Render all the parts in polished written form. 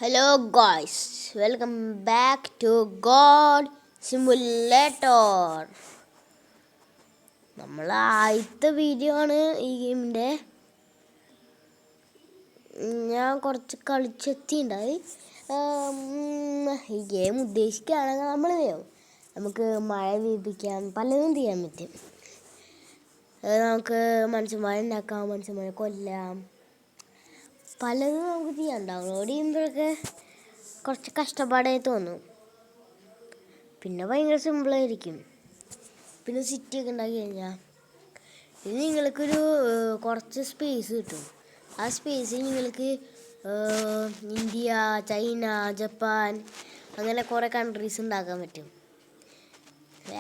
Hello guys, welcome back to God Simulator. നമ്മൾ ആദ്യത്തെ video ആണ് ഈ ഗെയിമിൻ്റെ. ഞാൻ കുറച്ച് കളിച്ചെത്തിണ്ടായി. ഈ ഗെയിം ഉദ്ദേശിക്കുകയാണെങ്കിൽ നമുക്ക് മഴ വീപിക്കാം, പലതും ചെയ്യാൻ പറ്റും. നമുക്ക് മനുഷ്യന്മാരെ ഉണ്ടാക്കാം, മനുഷ്യന്മാരെ കൊല്ലാം, പലതും നമുക്ക് ചെയ്യാം. ഡൗൺലോഡ് ചെയ്യുമ്പോഴൊക്കെ കുറച്ച് കഷ്ടപ്പാടായി തോന്നും, പിന്നെ ഭയങ്കര സിമ്പിളായിരിക്കും. പിന്നെ സിറ്റിയൊക്കെ ഉണ്ടാക്കി കഴിഞ്ഞാൽ ഇത് നിങ്ങൾക്കൊരു കുറച്ച് സ്പേസ് കിട്ടും. ആ സ്പേസിൽ നിങ്ങൾക്ക് ഇന്ത്യ, ചൈന, ജപ്പാൻ അങ്ങനെ കുറേ കൺട്രീസ് ഉണ്ടാക്കാൻ പറ്റും.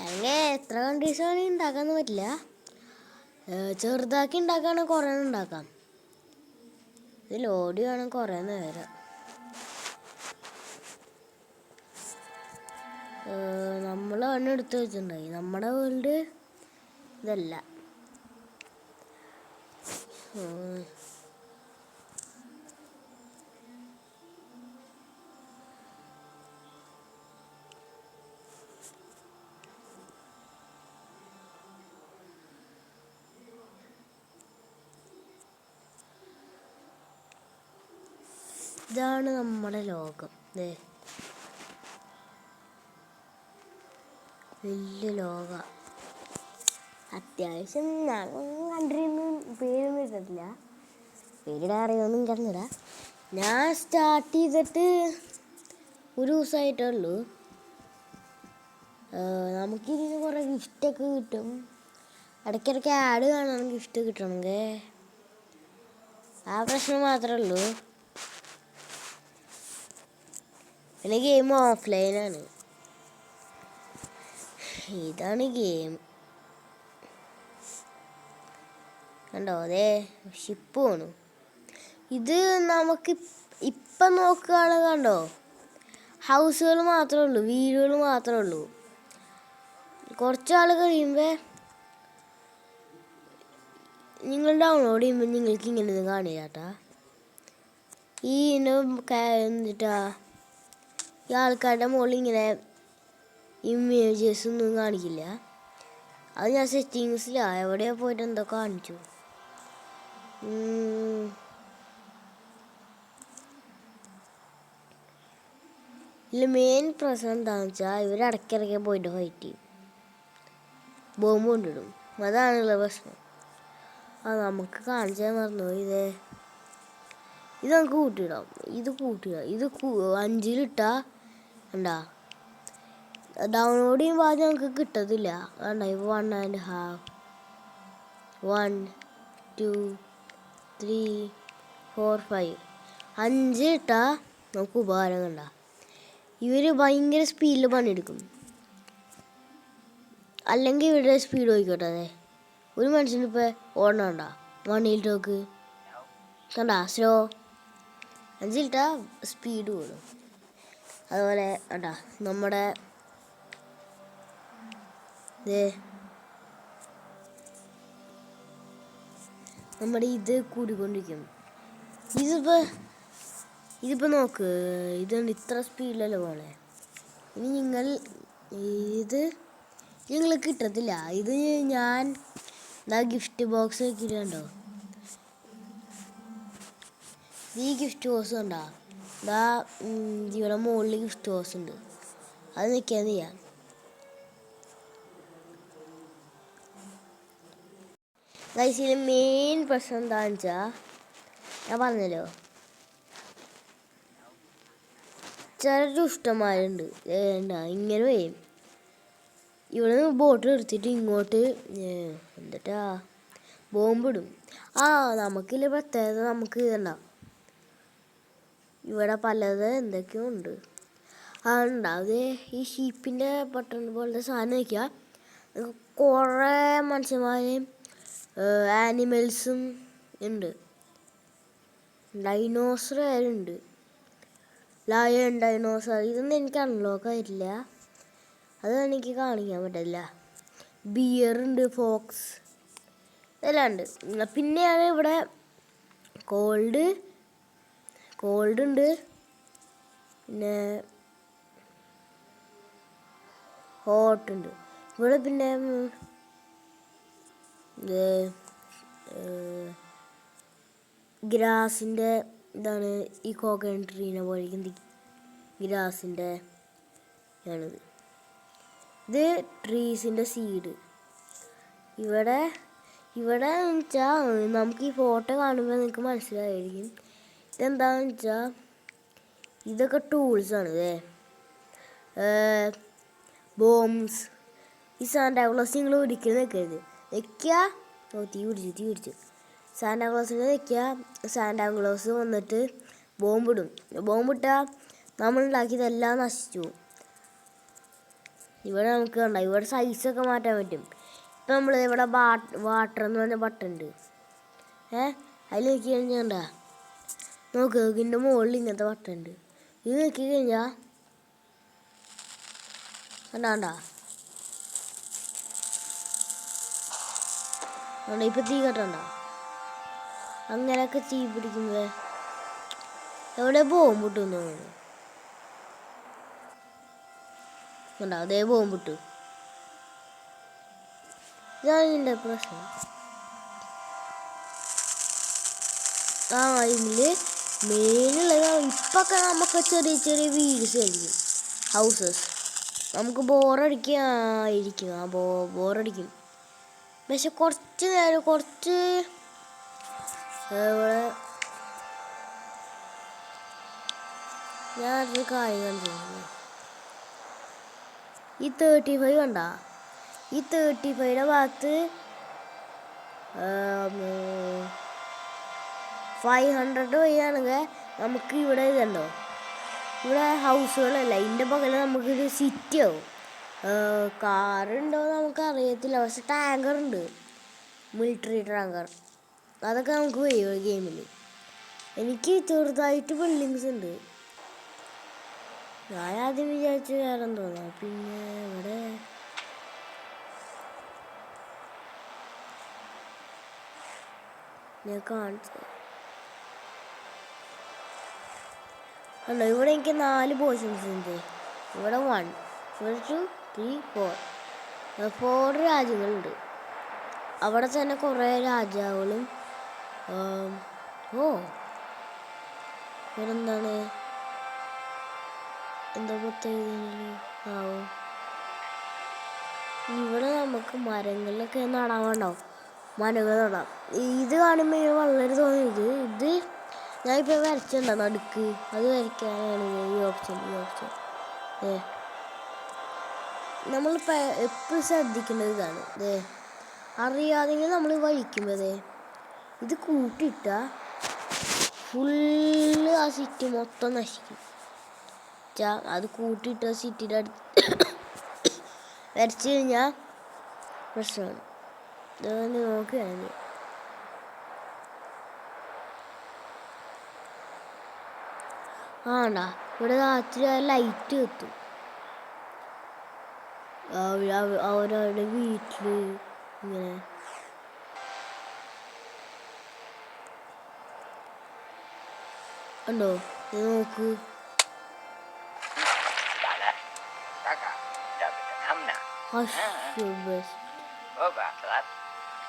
അങ്ങനെ എത്ര കൺട്രീസ് വേണമെങ്കിൽ ഉണ്ടാക്കാമെന്ന് പറ്റില്ല. ചെറുതാക്കി ഉണ്ടാക്കുകയാണെങ്കിൽ കുറേ ഉണ്ടാക്കാം. ഇത് ലോഡ് ചെയ്യണം കുറേ നേരം. നമ്മളാണ് എടുത്ത് വെച്ചിട്ടുണ്ടായി. നമ്മുടെ വേൾഡ് ഇതല്ല. ഇതാണ് നമ്മുടെ ലോകം. വലിയ ലോക. അത്യാവശ്യം ഞാൻ കണ്ടിരുന്നും പേരൊന്നും ഇട്ടിട്ടില്ല. പേരിടാൻ അറിയുമെന്ന് എനിക്കറിഞ്ഞില്ല. ഞാൻ സ്റ്റാർട്ട് ചെയ്തിട്ട് ഒരു ദിവസമായിട്ടേ ഉള്ളൂ. നമുക്കിതിന് കുറേ ഗിഫ്റ്റൊക്കെ കിട്ടും. ഇടയ്ക്കിടയ്ക്ക് ആഡ് കാണണം ഗിഫ്റ്റ് കിട്ടണമെങ്കിൽ. ആ പ്രശ്നം മാത്രമേ ഉള്ളൂ. പിന്നെ ഗെയിം ഓഫ്ലൈനാണ്. ഇതാണ് ഗെയിം. കണ്ടോ, അതേ ഷിപ്പ് പോണു. ഇത് നമുക്ക് ഇപ്പം നോക്കുകയാണെങ്കിൽ കണ്ടോ, ഹൗസുകൾ മാത്രമേ ഉള്ളൂ, വീടുകൾ മാത്രമേ ഉള്ളൂ. കുറച്ചാൾ കഴിയുമ്പോൾ നിങ്ങൾ ഡൗൺലോഡ് ചെയ്യുമ്പോൾ നിങ്ങൾക്ക് ഇങ്ങനെ കാണില്ല കേട്ടാ. ഈ എന്നിട്ടാ ഈ ആൾക്കാരുടെ മുകളിൽ ഇങ്ങനെ ഇമേജസ് ഒന്നും കാണിക്കില്ല. അത് ഞാൻ സെറ്റിങ്സിലാണ് എവിടെയോ പോയിട്ട് എന്തോ കാണിച്ചു. ഇതിൽ മെയിൻ പ്രശ്നം എന്താണെന്ന് വെച്ചാൽ ഇവർ ഇടയ്ക്കിടയ്ക്ക് പോയിട്ട് ഫൈറ്റ് ചെയ്യും, ബോംബ് കൊണ്ടിടും. അതാണുള്ള പ്രശ്നം. നമുക്ക് കാണിച്ചാൽ മറന്നു. ഇത് നമുക്ക് കൂട്ടിയിടാം. ഇത് 5-ലിട്ടാ കണ്ടാ ഡൗൺലോഡ് ചെയ്യുമ്പോൾ ആദ്യം നമുക്ക് കിട്ടത്തില്ല. വേണ്ട, 1.5 1 2 3 4 5 5 ഇട്ടാ നമുക്ക് ഉപകാരം. കണ്ട, ഇവർ ഭയങ്കര സ്പീഡിൽ പണിയെടുക്കും. അല്ലെങ്കിൽ ഇവരുടെ സ്പീഡ് നോക്കിക്കോട്ടെ. അതെ, ഒരു മനുഷ്യനിപ്പോൾ ഓടണണ്ട 1 ടോക്ക് കണ്ട, സ്ലോ. 5 സ്പീഡ് കൂടും. അതുപോലെ കണ്ടാ നമ്മുടെ ഇത് കൂടിക്കൊണ്ടിരിക്കും. ഇതിപ്പോൾ നോക്ക്, ഇതുകൊണ്ട് ഇത്ര സ്പീഡിലല്ലേ പോലെ. ഇനി നിങ്ങൾ കിട്ടത്തില്ല. ഇത് ഞാൻ ഗിഫ്റ്റ് ബോക്സ് വെക്കിട്ടുണ്ടോ, ഈ ഗിഫ്റ്റ് ബോക്സ് കണ്ടാ ഇവിടെ മുകളിൽ ഗിഫ്റ്റ് ബോക്സ് ഉണ്ട്. അത് നിൽക്കാൻ ചെയ്യാം. ഗൈസിലെ മെയിൻ പ്രശ്നം എന്താണെന്ന് വെച്ചാൽ ഞാൻ പറഞ്ഞല്ലോ, ചില ദുഷ്ടന്മാരുണ്ട്. ഇങ്ങനെ പോയും ഇവിടെ നിന്ന് ബോട്ട് എടുത്തിട്ട് ഇങ്ങോട്ട് എന്നിട്ടാ ബോംബിടും. നമുക്കില്ല പ്രത്യേകത, നമുക്ക് ഇതുണ്ടാവും. ഇവിടെ പലത് എന്തൊക്കെയോ ഉണ്ട്. ഉണ്ടാവും. ഈ ഷീപ്പിൻ്റെ ബട്ടൺ പോലത്തെ സാധനം വയ്ക്കുക. കുറേ മനുഷ്യന്മാരെയും ആനിമൽസും ഉണ്ട്. ഡൈനോസർ ആയാലുണ്ട്, ലയൺ, ഡൈനോസർ. ഇതൊന്നും എനിക്ക് അൺലോക്ക് ആയിട്ടില്ല, അത് എനിക്ക് കാണിക്കാൻ പറ്റില്ല. ബിയറുണ്ട്, ഫോക്സ്, ഇതെല്ലാം ഉണ്ട്. പിന്നെയാണ് ഇവിടെ കോൾഡ് ഉണ്ട്, പിന്നെ ഹോട്ടുണ്ട്. ഇവിടെ പിന്നെ ഗ്രാസിൻ്റെ ഇതാണ്. ഈ കോക്കനട്ട് ട്രീനെ പോലെ ഗ്രാസിൻ്റെ ആണിത്. ഇത് ട്രീസിൻ്റെ സീഡ്. ഇവിടെ എന്ന് വെച്ചാൽ നമുക്ക് ഈ ഫോട്ടോ കാണുമ്പോൾ നിങ്ങൾക്ക് മനസ്സിലായിരിക്കും ഇതെന്താണെന്ന് വെച്ചാൽ ഇതൊക്കെ ടൂൾസാണ്. ബോംസ്. ഈ സാന്റാക്ലോസ് നിങ്ങൾ ഒരിക്കലും നിൽക്കരുത്. വെക്കുക. തീ പിടിച്ചു. സാന്റാക്ലോസിനെ വെക്കുക. സാന്റാക്ലോസ് വന്നിട്ട് ബോംബിടും. ബോംബിട്ടാൽ നമ്മളുണ്ടാക്കിയതെല്ലാം നശിച്ചു. ഇവിടെ നമുക്ക് കണ്ട ഇവിടെ സൈസൊക്കെ മാറ്റാൻ പറ്റും. ഇപ്പം നമ്മൾ ഇവിടെ വാട്ടർ എന്ന് പറഞ്ഞ ബട്ടൺ ഉണ്ട്. അതിൽ നോക്കി കഴിഞ്ഞാൽ കണ്ടാ നോക്ക്, ഇതിൻ്റെ മുകളിൽ ഇങ്ങനത്തെ ബട്ടൺ ഉണ്ട്. ഇത് നോക്കി കഴിഞ്ഞാൽ കണ്ടാ ഇപ്പം തീ കെട്ടണ്ട. അങ്ങനെയൊക്കെ തീ പിടിക്കുന്നത് എവിടെ ബോംബിട്ടു കണ്ടാ, അതേ ബോംബിട്ടു. ഇതാണ് ഇതിൻ്റെ പ്രശ്നം. ഇതിൽ മെയിനുള്ളത് ഇപ്പൊക്കെ നമുക്ക് ചെറിയ ചെറിയ വീട്സ് ആയിരിക്കും, ഹൗസസ്. നമുക്ക് ബോറടിക്കും. ബോറടിക്കും. പക്ഷെ കുറച്ച് നേരം ഇവിടെ ഞാനൊരു കാര്യം കണ്ടിരുന്നു. ഈ 35 കണ്ട, ഈ 35യുടെ ഭാഗത്ത് 500 വഴിയാണെങ്കിൽ നമുക്ക് ഇവിടെ ഇതുണ്ടോ, ഇവിടെ ഹൗസുകളല്ല, ഇതിൻ്റെ പകരം നമുക്കൊരു സിറ്റി ആവും. കാറുണ്ടോ നമുക്ക് അറിയത്തില്ല, പക്ഷെ ടാങ്കർ ഉണ്ട്, മിലിറ്ററി ടാങ്കർ. അതൊക്കെ നമുക്ക് വരും ഗെയിമിൽ. എനിക്ക് ചെറുതായിട്ട് ബിൽഡിങ്സ് ഉണ്ട്. ഞാൻ ആദ്യം വിചാരിച്ചു വേറെ തോന്നാം. പിന്നെ ഇവിടെ ഞാൻ കാണിച്ചു അല്ലോ. ഇവിടെ എനിക്ക് 4 പോർഷൻസ് ഉണ്ട്. ഇവിടെ 1, ഇവിടെ 2, 3, 4 രാജ്യങ്ങളുണ്ട്. അവിടെ തന്നെ കുറേ രാജാവുകളും ഇവിടെന്താണ് എന്താ ആവും. ഇവിടെ നമുക്ക് മരങ്ങളിലൊക്കെ നടാവുണ്ടാവും. മരങ്ങൾ നടാം. ഇത് കാണുമ്പോൾ വളരെ തോന്നിയത് ഇത് ഞാനിപ്പോൾ വരച്ചിട്ടുണ്ടോ നടുക്ക്, അത് വരയ്ക്കാനാണ് ഈ ഓപ്ഷൻ. നമ്മളിപ്പോൾ എപ്പോഴും ശ്രദ്ധിക്കേണ്ടത് ഇതാണ്. അറിയാതെങ്കിൽ നമ്മൾ വഴിക്കുമ്പോൾ ഇത് കൂട്ടിയിട്ടാൽ ഫുള്ള് ആ സിറ്റി മൊത്തം നശിക്കും. അത് കൂട്ടിയിട്ട സിറ്റിയുടെ അടുത്ത് വരച്ച് കഴിഞ്ഞാൽ പ്രശ്നമാണ്. ഇതൊന്ന് നോക്കുകയാണ്. ആണ്ടാ ഇവിടെ രാത്രി ലൈറ്റ് എത്തും. അവരവരുടെ വീട്ടിൽ ഇങ്ങനെ ഉണ്ടോ, നോക്ക്.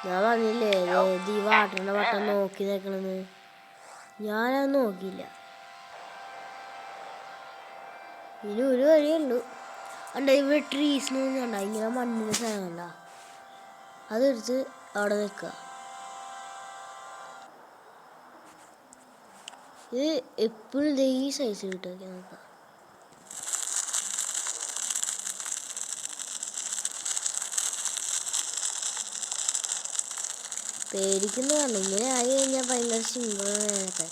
ഞാൻ പറഞ്ഞില്ലേ ഈ വാട്ടറിന്റെ വട്ടം നോക്കി നിൽക്കണെന്ന്. ഞാനത് നോക്കിയില്ല. ഇനി ഒരു വഴിയുള്ളൂ. അണ്ട ഇവിടെ ട്രീസിന് കണ്ട ഇങ്ങനെ മണ്ണിൻ്റെ സാധനം കണ്ട, അതെടുത്ത് അവിടെ നിൽക്കുക. ഇത് എപ്പോഴും ഈ സൈസ് കിട്ടുക. നോക്കാം. പേടിക്കുന്ന കണ്ട ഇങ്ങനെ ആയി കഴിഞ്ഞാൽ ഭയങ്കര സിമ്പിളൊക്കെ,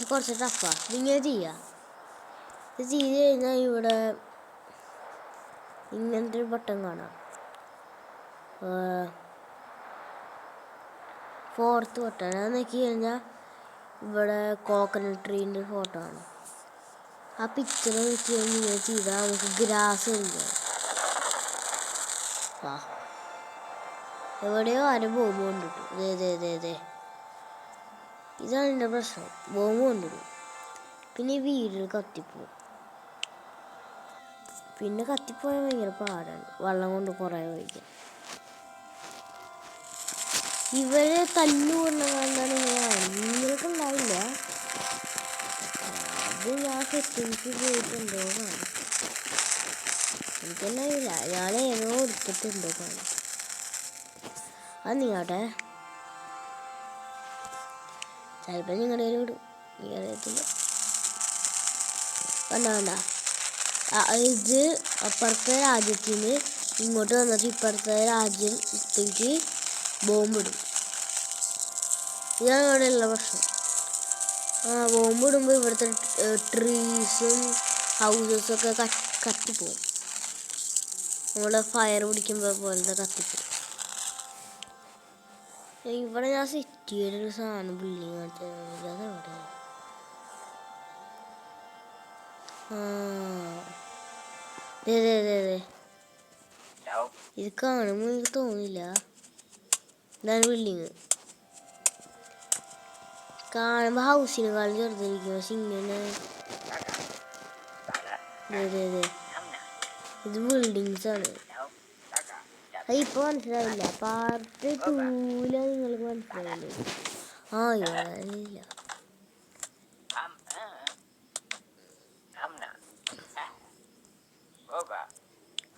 കുറച്ച് ടഫാ. ഇതിങ്ങനെ ചെയ്യാം. ഇത് ചെയ്ത് കഴിഞ്ഞാൽ ഇവിടെ ഇങ്ങനത്തെ ഒരു ബട്ടൺ കാണാം. 4th ബട്ടൺ അത് നോക്കി കഴിഞ്ഞാൽ ഇവിടെ കോക്കനട്ട് ട്രീൻ്റെ ഫോട്ടോ ആണ്. ആ പിക്ചർ വെച്ച് കഴിഞ്ഞാൽ ചെയ്താൽ നമുക്ക് ഗ്രാസ് ഉണ്ട്. എവിടെയോ ആരും ബോംബ് കൊണ്ടിട്ടു. ഇതാണ് എൻ്റെ പ്രശ്നം, ബോംബ് കൊണ്ടിടും. പിന്നെ ഈ വീട് കത്തിപ്പോവും. പിന്നെ കത്തിപ്പോയാൽ ഭയങ്കര പാടാണ് വെള്ളം കൊണ്ട് കുറേ ഒഴിക്കാൻ. ഇവരെ തല്ലുകൊണ്ടാണ് നിങ്ങൾക്ക് ഉണ്ടാവില്ല. അത് ഞാൻ സെറ്റിങ്സ് പോയിട്ടുണ്ടോ കാണും. എനിക്കെന്നെ അറിയില്ല, ഞാൻ ഏതോ എടുത്തിട്ടുണ്ടോ കാണും. അത് നീങ്ങട്ടെ, ചിലപ്പോൾ നിങ്ങളുടെ കയ്യിൽ വിടും, നീ അറിയത്തില്ല. വേണ്ട ഇത് അപ്പുറത്തെ രാജ്യത്തിന് ഇങ്ങോട്ട് വന്നിട്ട് ഇപ്പുറത്തെ രാജ്യത്തേക്ക് ബോംബിടും. ഇതാണ് ഇവിടെയുള്ള പ്രശ്നം. ബോംബിടുമ്പോൾ ഇവിടുത്തെ ട്രീസും ഹൗസസൊക്കെ കത്തിപ്പോവും. നമ്മളെ ഫയർ പിടിക്കുമ്പോൾ പോലത്തെ കത്തിപ്പോവും. ഇവിടെ ഞാൻ സിറ്റിയുടെ ഒരു സാധനം ബിൽഡിങ് കാണിച്ചത് അതെവിടെ? ഇത് കാണുമ്പോൾ എനിക്ക് തോന്നില്ല ഇതാണ് ബിൽഡിങ്. കാണുമ്പോൾ ഹൗസിനെക്കാളും ചെറുതായിരിക്കും, പക്ഷെ ഇങ്ങനെ ഇത് ബിൽഡിങ്സ് ആണ്. അത് ഇപ്പോൾ മനസ്സിലാവില്ല, പാർട്ട് 2 നിങ്ങൾക്ക് മനസ്സിലാവില്ലേ?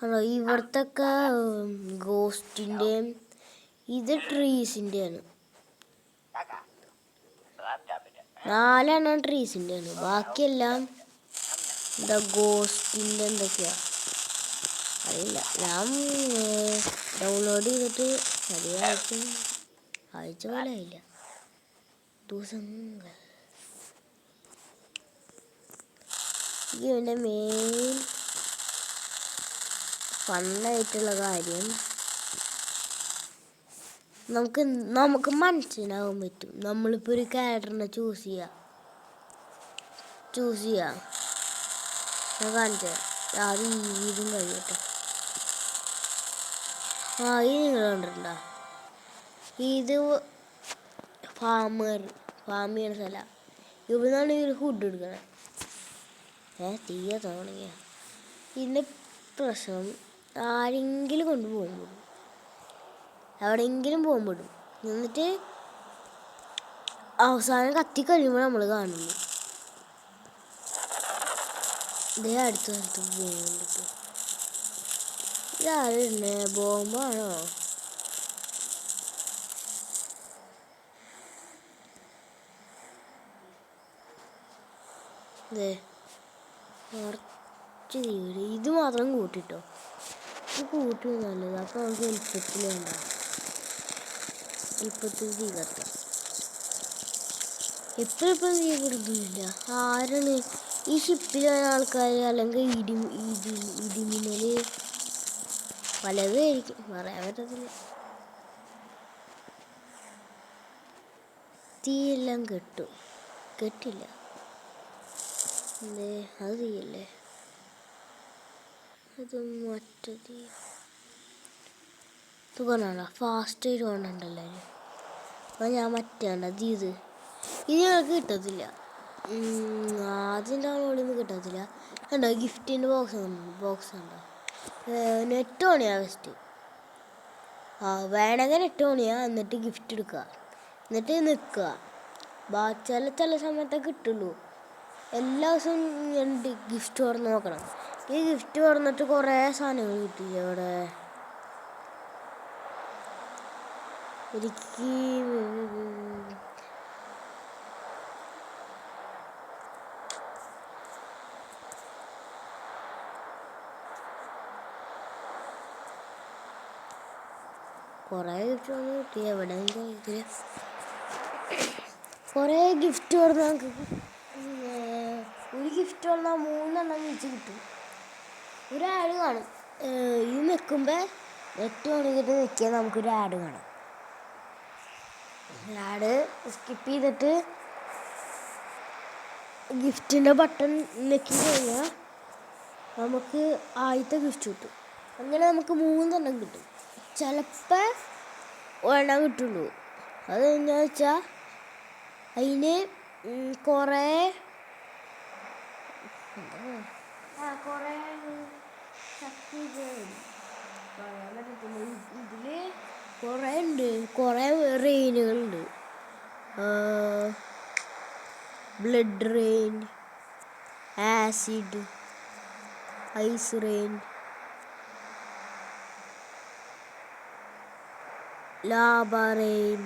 ഇല്ല ഇവിടത്തൊക്കെ ഗോസ്റ്റിൻ്റെയും ഇത് ട്രീസിൻ്റെയാണ്. 4 ട്രീസിൻ്റെയാണ്, ബാക്കിയെല്ലാം എന്താ ഗോസ്റ്റിൻ്റെ എന്തൊക്കെയാ അറിയില്ല. ഞാൻ ഡൗൺലോഡ് ചെയ്തിട്ട് ആഴ്ച പോലെ ആയില്ല, ദിവസങ്ങൾ. ഇതിൻ്റെ മെയിൻ ഫണ്ണായിട്ടുള്ള കാര്യം നമുക്ക് മനസ്സിലാവാൻ പറ്റും. നമ്മളിപ്പോൾ ഒരു ക്യാരക്ടറിനെ ചൂസ് ചെയ്യാം. ഞാൻ കാണിച്ചു അത് ഇതും കഴിയട്ടെ. ഇത് നിങ്ങൾ കണ്ടിട്ടുണ്ടോ? ഇത് ഫാം ചെയ്യുന്ന സ്ഥലമാണ്. ഇവിടുന്നാണ് ഈ ഒരു ഫുഡ് എടുക്കണത്. തീയ തുടങ്ങിയ ഇതിൻ്റെ പ്രശ്നം ആരെങ്കിലും കൊണ്ടുപോകുമ്പോൾ എവിടെയെങ്കിലും പോകുമ്പോഴും എന്നിട്ട് അവസാനം കത്തിക്കഴിയുമ്പോൾ നമ്മൾ കാണുന്നു ഇതേ അടുത്ത് പോകുന്നുണ്ട്. ഇതാരുന്നെ ബോംബാണോ? കുറച്ച് തീരെ ഇത് മാത്രം കൂട്ടിട്ടോ, ഇത് കൂട്ടി നല്ലത്. അപ്പോൾ നമുക്ക് എളുപ്പത്തിൽ വേണ്ട, എളുപ്പത്തിൽ തീ കത്താം. എപ്പോഴും തീ കൊടുക്കുന്നില്ല. ആരാണ് ഈ ഷിപ്പിലുള്ള ആൾക്കാർ? അല്ലെങ്കിൽ ഇടിമിന്നൽ പലതായിരിക്കും, പറയാൻ പറ്റത്തില്ല. തീയെല്ലാം കെട്ടില്ല. അത് തീയല്ലേ, അത് മറ്റേ തീ സുഖമാണോ? ഫാസ്റ്റായിട്ട് വേണ്ടല്ലോ. അപ്പോൾ ഞാൻ മറ്റേ ഇത് ഞങ്ങൾക്ക് കിട്ടത്തില്ല. ആദ്യം ഡൗൺലോഡിൽ നിന്ന് കിട്ടത്തില്ല. കണ്ടോ ഗിഫ്റ്റിൻ്റെ ബോക്സ് ഉണ്ടോ? നെറ്റ് ഓണിയാ ഫസ്റ്റ്. വേണമെങ്കിൽ നെറ്റ് ഓണിയാ, എന്നിട്ട് ഗിഫ്റ്റ് എടുക്കുക, എന്നിട്ട് നിൽക്കുക. ചില സമയത്തേ കിട്ടുള്ളൂ. എല്ലാ ദിവസവും രണ്ട് ഗിഫ്റ്റ് തുറന്ന് നോക്കണം. ഈ ഗിഫ്റ്റ് തുറന്നിട്ട് കുറേ സാധനങ്ങൾ കിട്ടി. അവിടെ എനിക്ക് കുറേ ഗിഫ്റ്റ് ഒന്നും കിട്ടി. എവിടെ കഴിക്കില്ല. കുറേ ഗിഫ്റ്റ് തുറന്ന് നമുക്ക് ഒരു ഗിഫ്റ്റ് തുറന്നാൽ 3 വെച്ച് കിട്ടും. ഒരു ആഡ് കാണും. ഇത് നിൽക്കുമ്പോൾ നെറ്റ് ഓണിക്കിട്ട് നിൽക്കിയാൽ നമുക്കൊരു ആഡ് കാണാം. ആഡ് സ്കിപ്പ് ചെയ്തിട്ട് ഗിഫ്റ്റിൻ്റെ ബട്ടൺ ഞെക്കി കഴിഞ്ഞാൽ നമുക്ക് ആദ്യത്തെ ഗിഫ്റ്റ് കിട്ടും. അങ്ങനെ നമുക്ക് 3 കിട്ടും. ചിലപ്പോൾ ഒരെണ്ണം കിട്ടുള്ളൂ. അത് എന്താ വെച്ചാൽ അതിന് കുറേ പറയാൻ പറ്റത്തില്ല. ഇതില് കുറേ ഉണ്ട്, കുറേ റെയിനുകളുണ്ട്. Blood rain, acid, ice rain, lava rain,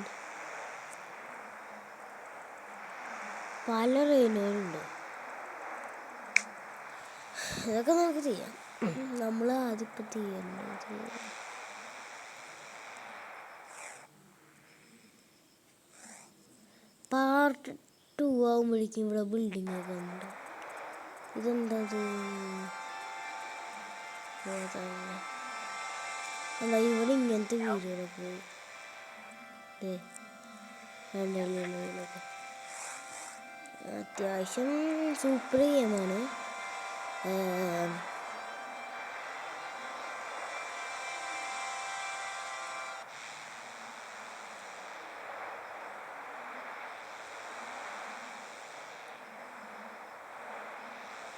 പല റെയിനുകളുണ്ട്. ഇതൊക്കെ നമുക്ക് ചെയ്യാം. നമ്മൾ ആദ്യം ചെയ്യേണ്ടത് പാർട്ട് 2 ആകുമ്പോഴേക്കും ഇവിടെ ബിൽഡിംഗ് ഒക്കെ ഉണ്ട്. ഇതെന്താ അല്ല, ഇവിടെ ഇങ്ങനത്തെ വീടുകളൊക്കെ അത്യാവശ്യം സൂപ്പർ ഗെയിമാണ്.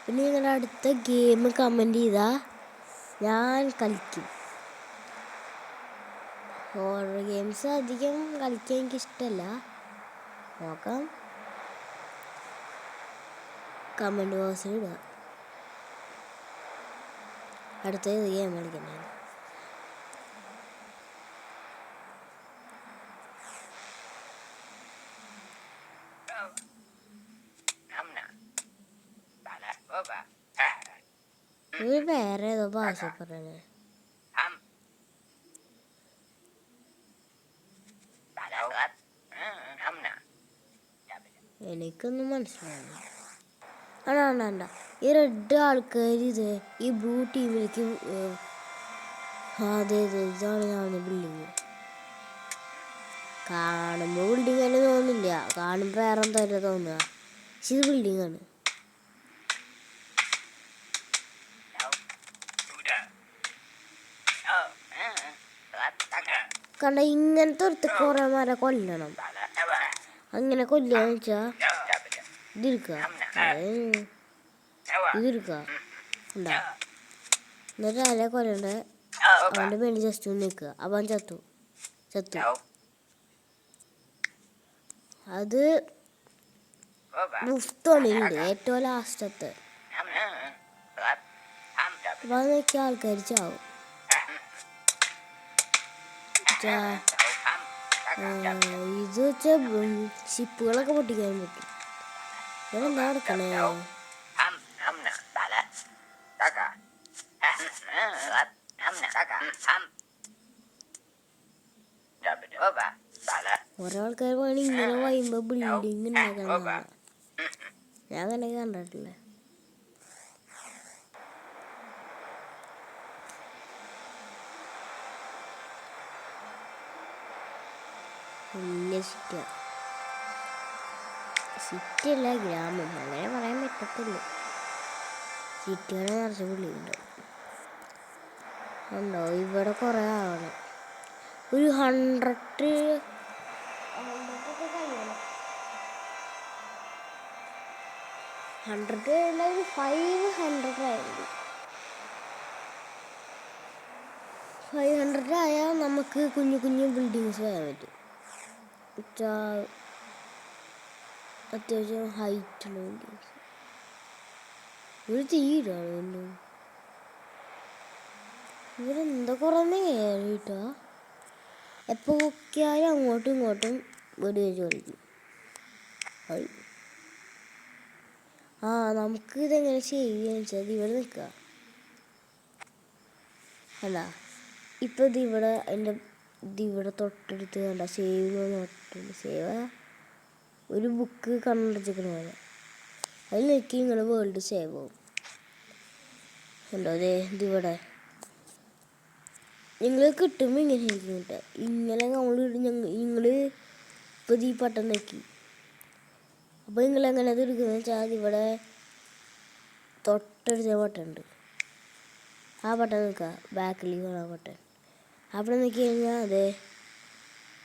പിന്നെ നിങ്ങളുടെ അടുത്ത ഗെയിം കമൻറ്റ് ചെയ്താൽ ഞാൻ കളിക്കും. ഹൊറർ ഗെയിംസ് അധികം കളിക്കാൻ എനിക്കിഷ്ടമല്ല. നോക്കാം, കമൻറ്റ് ബോക്സിൽ ഇടുക അടുത്ത ഗെയിം കളിക്കണേ. ഇത് വേറെ ഏതോ ഭാഷ പറയണേ. എനിക്കൊന്നും മനസ്സിലായില്ല. ആണ്ടാ ഈ റെഡ് ആൾക്കാർ ഇത് ഈ ബ്ലൂ ടീമിലേക്ക് അതെ ഇതാണ് ഞാൻ ബിൽഡിങ്. കാണുമ്പോൾ ബിൽഡിങ് തന്നെ തോന്നുന്നില്ല, കാണുമ്പോൾ വേറെ എന്തോ തോന്നുക. പക്ഷെ ഇത് ബിൽഡിംഗ് ആണ്. കണ്ട ഇങ്ങനത്തെ ഒരുത്ത് കുറേ മരം കൊല്ലണം. അങ്ങനെ കൊല്ലുകയെന്ന് വെച്ചാൽ ഇതെടുക്കുക, ഇതെടുക്കുക ഉണ്ടാ, എന്നിട്ട് അല്ലേ കൊല്ലണ്ടേ. അവൻ്റെ മേളിൽ ജസ്റ്റ് ഒന്ന് നിൽക്കുക, അവൻ ചത്തു. അത് മുഫ്തോണിയുണ്ട് ഏറ്റവും ലാസ്റ്റത്തെ. അപ്പം അത് നോക്കിയ ആൾക്കാർ ചാവും. ഇത് വെച്ചാൽ ഷിപ്പുകളൊക്കെ പൊട്ടിക്കാൻ പറ്റും. ഇതെന്താ നടക്കണേ? ഓരോ ആൾക്കാർ വേണമെങ്കിൽ ഇങ്ങനെ വയുമ്പോൾ ബിൽഡിങ് ഉണ്ടാക്കാൻ. ഞാൻ അങ്ങനെ കണ്ടിട്ടില്ല. വലിയ സിറ്റി അല്ല, ഗ്രാമം, അങ്ങനെ പറയാൻ പറ്റത്തില്ല. സിറ്റികളെ നിറച്ച് പുള്ളിയുണ്ട്. ഉണ്ടോ ഇവിടെ കുറേ ആളാണ്. ഒരു 100 ഒരു 500 ആയിരുന്നു. 500 ആയാൽ നമുക്ക് കുഞ്ഞു കുഞ്ഞു ബിൽഡിങ്സ് വരാൻ പറ്റും. അത്യാവശ്യം ഹൈറ്റുള്ള ബിൽഡിങ്സ്. ഒരു തീരാണ് ഇവരെന്താ കുറേ നേരിട്ടാ. എപ്പോൾ നോക്കിയാലും അങ്ങോട്ടും ഇങ്ങോട്ടും വെടി വെച്ച് കളിക്കും. നമുക്ക് ഇതെങ്ങനെ ചെയ്യുകയെന്ന് വെച്ചാൽ ഇവിടെ നിൽക്കുക അല്ല. ഇപ്പം ഇതിവിടെ ഇതിവിടെ തൊട്ടടുത്ത് കണ്ട സേവ് തൊട്ടുണ്ട്. സേവ് ഒരു ബുക്ക് കണ്ടുവച്ചിരിക്കണ പോലെ അതിൽ നോക്കി നിങ്ങളുടെ വേൾഡ് സേവ് ആവും. ഉണ്ടോ ഇതിവിടെ നിങ്ങൾ കിട്ടുമ്പോൾ ഇങ്ങനെ ആയിരിക്കും കിട്ടുക. ഇങ്ങനെ നിങ്ങൾ ഇപ്പോൾ ഈ പട്ടം നോക്കി. അപ്പോൾ നിങ്ങളെങ്ങനെ അത് എടുക്കുന്നത് വെച്ചാൽ ഇവിടെ തൊട്ടടുത്ത ബട്ടൺ ആ ബട്ടൺ നിൽക്കുക, ബാക്കിൽ കാണാൻ ബട്ടൺ. അവിടെ നോക്കി കഴിഞ്ഞാൽ അതെ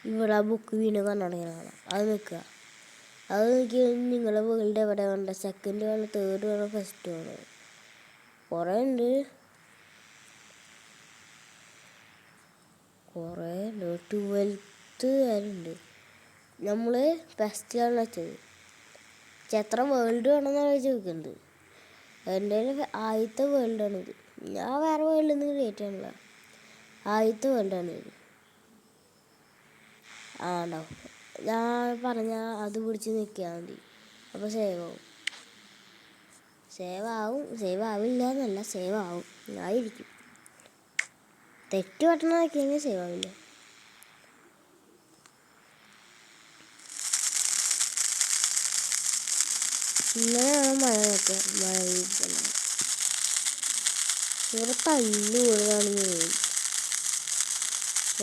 ഇവിടെ ആ ബുക്ക് വീണ്ടും കണ്ണടങ്ങാണ്. അത് നിൽക്കുക. അത് നോക്കി കഴിഞ്ഞാൽ നിങ്ങളുടെ വേൾഡ് എവിടെ വേണ്ട, സെക്കൻഡ് വേണം, തേർഡ് വേണം, ഫസ്റ്റ് വേണം, കുറേ ഉണ്ട്. കുറേ 12th വരെയുണ്ട്. നമ്മൾ ഫസ്റ്റിലാണ് വെച്ചത്. എത്ര വേൾഡ് വേണമെന്നാണ് ചോദിക്കുന്നത്. എൻ്റെ ആദ്യത്തെ വേൾഡാണിത്. ഞാൻ വേറെ വേൾഡിൽ നിന്ന് ക്രിയേറ്റ് ചെയ്യണില്ല. ആദ്യത്തെ വേൾഡാണിത്. ആണോ, ഞാൻ പറഞ്ഞാൽ അത് പിടിച്ച് നിൽക്കിയാൽ മതി. അപ്പോൾ സേവ് ആവില്ല എന്നല്ല, സേവ് ആവും. ആയിരിക്കും. തെറ്റ് പറ്റണ നോക്കിയെങ്കിൽ സേവ് ആവില്ല. ഇങ്ങനെയാണ് മഴ നോക്കുക. മഴ ഇവിടെ തല്ലു കൂടുതലാണെന്ന് തോന്നി.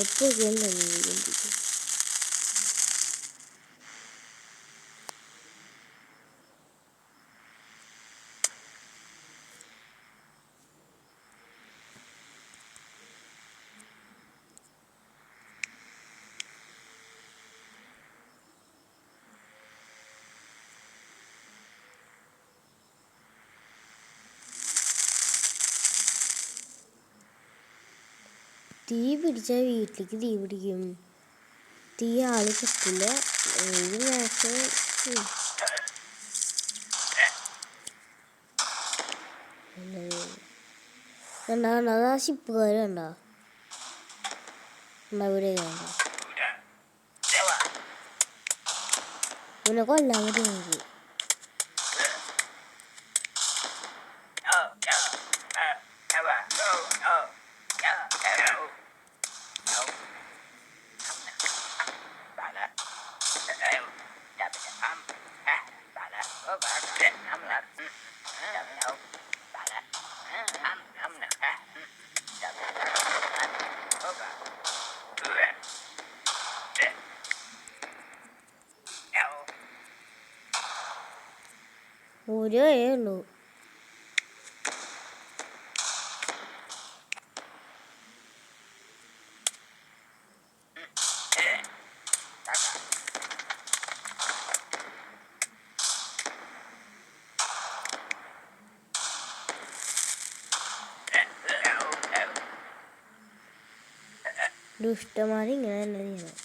എപ്പോഴും തന്നെ തീ പിടിച്ചാൽ വീട്ടിലേക്ക് തീ പിടിക്കും. തീ ആള് കിട്ടില്ല. ഏത് മാസം കണ്ടാ ആ ഷിപ്പുകാർ കണ്ടോ ഇവിടെ കണ്ടോ. പിന്നെ കൊല്ലാൻ പറ്റും നമുക്ക്. ഒരു വഴിയേ ഉള്ളൂ. ദുഷ്ടന്മാർ ഇങ്ങനെ തന്നെ ചെയ്യണം.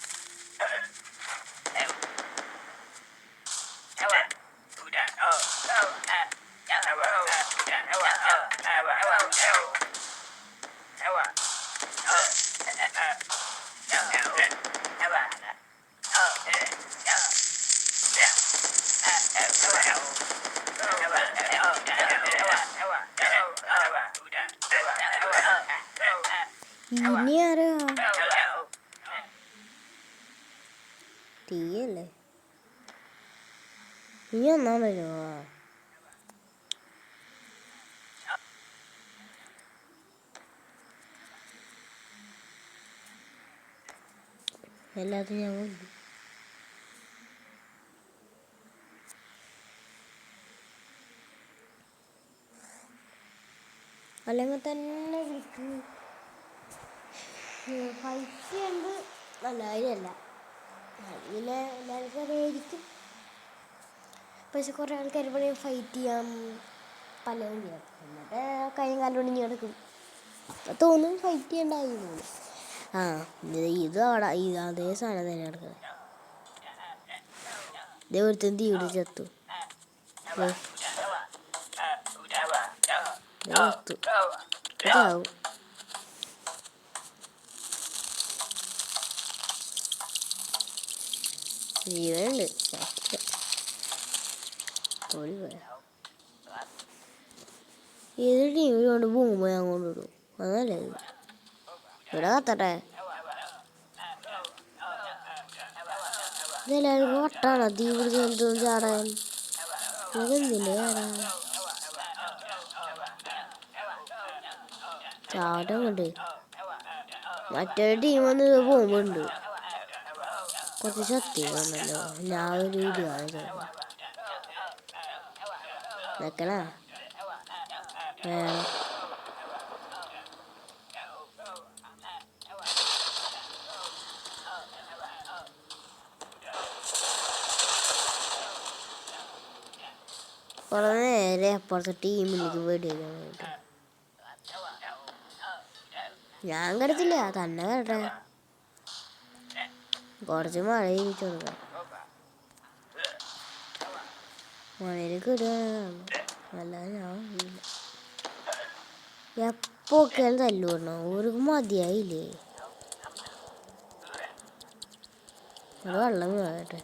ഇനി ആരാ തീയല്ലേ? ഇനി ഒന്നാണല്ലോ. എല്ലാത്തിനും ഞാൻ കൊല്ലും. അല്ലെങ്കിൽ തന്നെ വിളിക്കും. ഫൈറ്റ് ഉണ്ട് നല്ല കാര്യമല്ല. അതിലെ എല്ലാവർക്കും അറിയായിരിക്കും. പക്ഷെ കുറേ ആൾക്കാർ പറയും ഫൈറ്റ് ചെയ്യാം, പലതും ചെയ്യാം. എന്നിട്ട് കൈയും കാലും ഒടിഞ്ഞ് കിടക്കും. അപ്പം തോന്നും ഫൈറ്റ് ചെയ്യണ്ടായിരുന്നു. ഇത് അവിടെ അതേ സാധനം തന്നെ കിടക്കുന്നത്. ഇതേ ഒരുത്തും തീ പിടിച്ച് ചത്തു. ഇതാവും ജീവനുണ്ട്. ഏത് ടീമിൽ കൊണ്ട് പോകുമ്പോൾ ഞാൻ കൊണ്ടിടും. അതല്ലേ ഇവിടെ കത്തട്ടെ. ഇതെല്ലാവർക്കും വട്ടാണോ തീ പിടിച്ച് എന്തും ചാടാൻ? ഇതെന്തില്ലേ ചാടം കൊണ്ട് മറ്റൊരു ടീം വന്ന് പോകുമ്പോണ്ട് കുറച്ച് ശക്തിയുണ്ടല്ലോ. ഞാൻ ഒരു വീഡിയോ നിക്കണ കുറെ നേരെ അപ്പുറത്തെ ടീമിലേക്ക് വെടിവെക്കാൻ. ഞാൻ കിടത്തില്ല, തന്നെ കേട്ടെ. കുറച്ച് മഴ ചെയ്യിച്ചു കൊടുക്കാം. മഴയിലേക്ക് ഇടുകയാണ്, അല്ലാതെ ഞാൻ ഇല്ല. എപ്പോഴൊക്കെയാണ് തല്ലു പറഞ്ഞോ, ഒരു മതിയായില്ലേ. അത് വെള്ളം വേട്ടെ.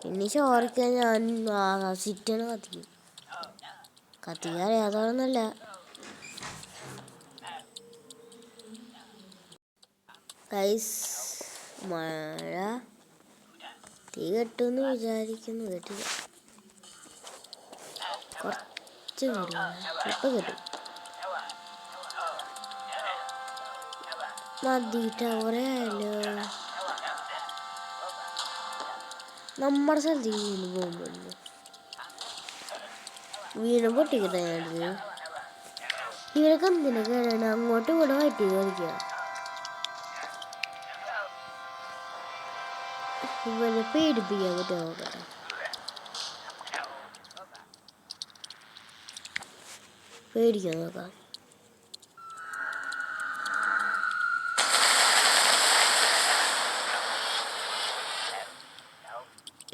ഇനി ചോറിക്കാൻ ഞാൻ സിറ്റാണ് കത്തിക്കും. കത്തിക്കാൻ അറിയാത്തതൊന്നുമല്ല. ഗൈസ്, മഴ തീ കെട്ടുമെന്ന് വിചാരിക്കുന്നു. കേട്ടില്ല, കുറച്ച് ഇപ്പം കിട്ടും. മതിട്ട കുറേ ആയല്ലോ. നമ്മുടെ സ്ഥലത്ത് വീണ് പോകുമ്പോൾ വീണ് പൊട്ടിക്കട്ടെ. ഞാനിത് ഇവരൊക്കെ എന്തിനൊക്കെയാണ് അങ്ങോട്ടും ഇങ്ങോട്ടും വയറ്റി കളിക്കുക. ഇവരെ പേടിപ്പിക്കാൻ പറ്റുമോ നോക്കട്ടെ. പേടിക്കാൻ നോക്കാം.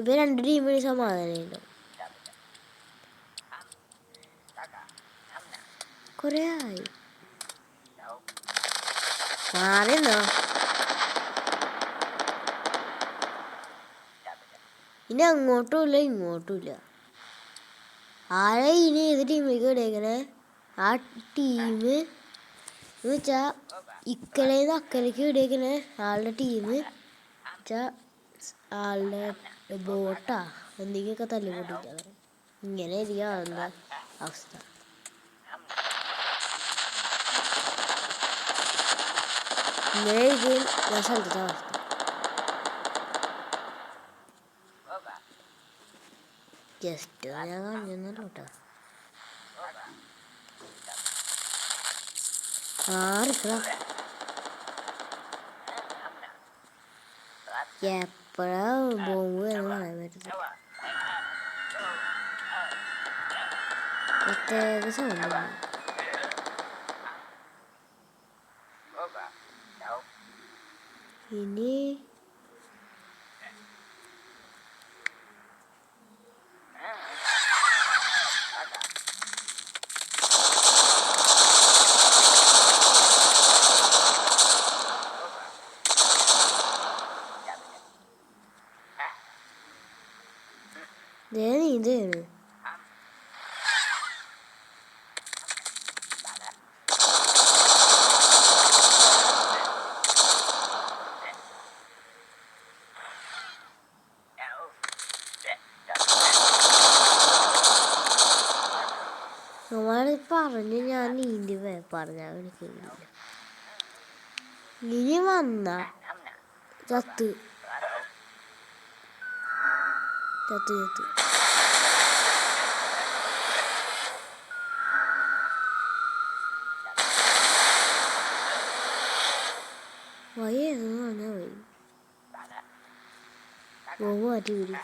ഇവ രണ്ട് ടീമിന് സമാധാനമുണ്ടോ? കുറേ ആയി മാറിയെന്നോ. ഇനി അങ്ങോട്ടും ഇല്ല ഇങ്ങോട്ടും ഇല്ല. ആരെ ഇനി ഏത് ടീമിലേക്ക് ഇടേക്കണേ? ആ ടീം എന്ന് വെച്ചാൽ ഇക്കലേന്ന് അക്കലേക്ക് ഇടേക്കണേ ആളുടെ ടീം വെച്ചാൽ ആളുടെ ബോട്ടാ എന്തെങ്കിലുമൊക്കെ തല്ലുപൊട്ടിക്കണം. ഇങ്ങനെ ആയിരിക്കും ആളുടെ അവസ്ഥ. ഇങ്ങനെ ആയിരിക്കും ഞാൻ സ്ഥലത്തെ അവസ്ഥ. ജസ്റ്റ് ഞാൻ കാണിച്ചെന്നല്ലോ കേട്ടോ. എപ്പോഴാ ബോംബ് എന്ന് പറയാൻ പറ്റത്തില്ല. പ്രത്യേക സൗണ്ട്. ഇനി നീന്താണ്. നമ്മള് പറഞ്ഞ് ഞാൻ നീന്തി പറഞ്ഞാൽ കേൾക്കില്ല. ഇനി വന്ന ചത്ത് ചത്ത് ചത്ത് വയ്യെന്ന് പറഞ്ഞാൽ വൈ ബോംബ് മാറ്റി വരും.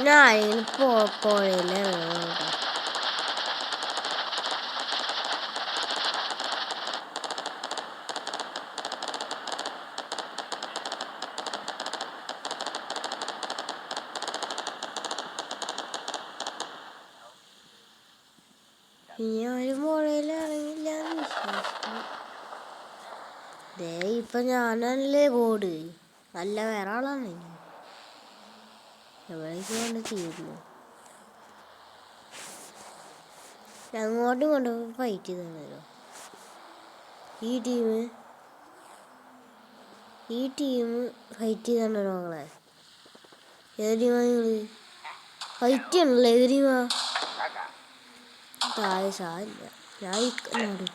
ഞാൻ പുഴയില് ഇനി ഒരു പുഴയിൽ ഇറങ്ങില്ല വിശ്വാസം. ദേ ഇപ്പൊ ഞാനല്ലേ ബോർഡ് നല്ല വേറെ ആളാണ് എവിടേക്ക് കൊണ്ട് തീരുന്നു. അങ്ങോട്ടും കൊണ്ട് ഫൈറ്റ് ചെയ്തോ. ഈ ടീം ഫൈറ്റ് ചെയ്തോ മകളെ. ഏത് ടീമാ നിങ്ങള് ഫൈറ്റ് ചെയ്യണല്ലേ? ഏത് ടീമാ? താഴെ സാരില്ല. ഞാൻ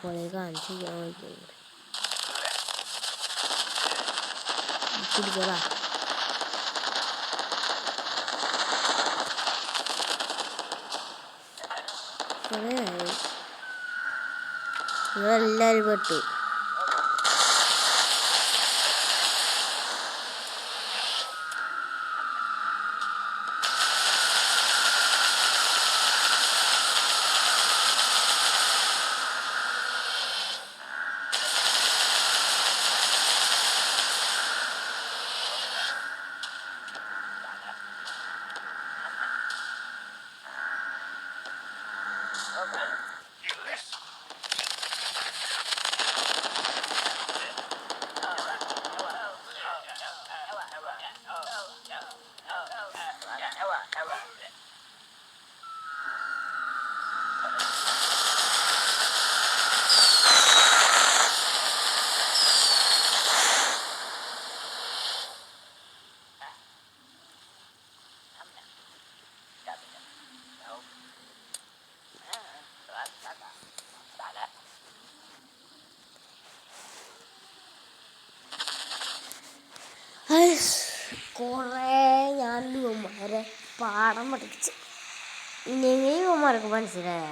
പോലെ കാണിച്ചു പിടിച്ചോടാ. നിങ്ങളെല്ലാവരും പെട്ടു. കുറേ ഞാൻ ഇവന്മാരെ പാഠം പഠിച്ച്. ഇനി ഇവന്മാർക്ക് മനസ്സിലായ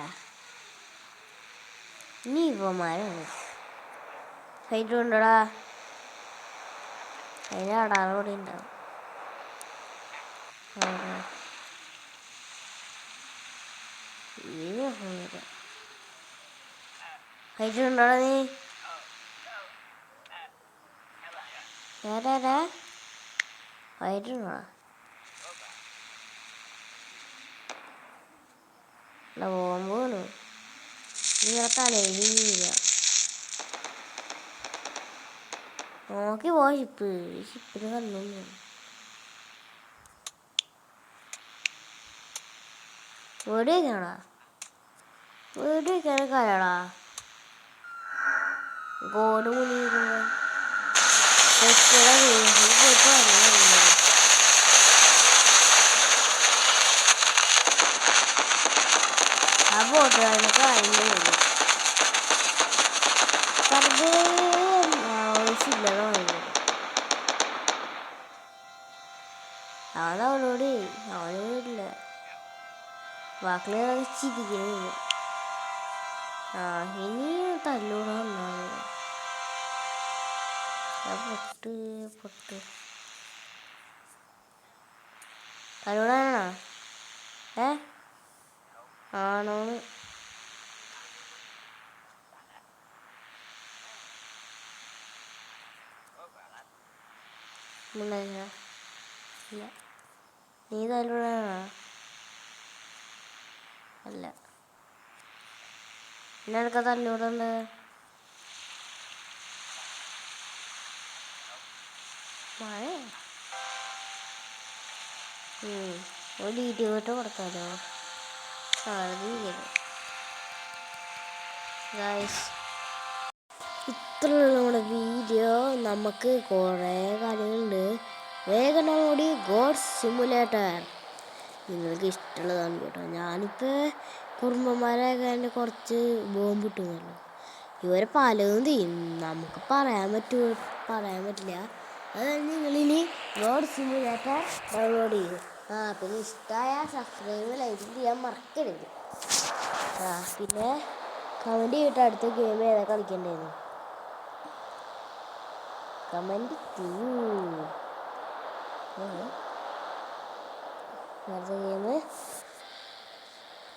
ഇനി ഇവന്മാരാണ് ഫൈറ്റ് കൊണ്ടടാ. അതിന് അടാറോടെ ഉണ്ടാവും. ഫൈറ്റ് കൊണ്ടോടാ നീ. ഏതാ ഫൈറ്റ് ഉണ്ടോ? പോകുമ്പോണ് നിങ്ങളെ തലയിലില്ല. നോക്കി പോ. ഷിപ്പിന് വന്നു. വീട് വയ്ക്കണടാ. വീട് വയ്ക്കാനൊക്കെ കാര്യടാ. ഗോഡ് മുന്നിൽ ആ ബോട്ടുകാരനൊക്കെ അതിൻ്റെ ആവശ്യമില്ല. അവനോട് അവനോടില്ല. ബാക്കിയുള്ളവരൊക്കെ ചിരിക്കുന്നു. ഇനി തല്ലൂടെ വന്നാണ് പൊട്ട് തല്ലൂടാനാണോ? ആണോന്ന് ഇല്ല. നീ തല്ലൂടാനാണോ? അല്ല. എന്നൊക്കെ തല്ലൂടുണ്ട്. മഴ ഒരു ഇടിവിട്ട് കൊടുക്കാലോ. ഇത്രയുള്ള നമ്മുടെ വീഡിയോ. നമുക്ക് കുറേ കാര്യങ്ങളുണ്ട്. വേഗം കൂടി ഗോഡ് സിമുലേറ്റർ നിങ്ങൾക്ക് ഇഷ്ടമുള്ളതാണ് കേട്ടോ. ഞാനിപ്പോൾ കുറുമ്പന്മാരായതിൻ്റെ കുറച്ച് ബോംബ് കിട്ടുന്നല്ലോ. ഇവരെ പലതും ചെയ്യും. നമുക്ക് പറയാൻ പറ്റില്ല. അത് നിങ്ങളിനി ഗോഡ് സിമുലേറ്റർ ഡൗൺലോഡ് ചെയ്യും. പിന്നെ ഇഷ്ടമായ സബ്സ്ക്രൈബ് ലൈക്ക് ചെയ്യാൻ മറക്കരുത്. പിന്നെ കമൻറ്റ് ചെയ്തിട്ട് അടുത്ത ഗെയിം ഏതാ കളിക്കേണ്ടതെന്ന് കമൻറ്റ് ചെയ്യൂ. വെറുതെ ചെയ്യുന്നത്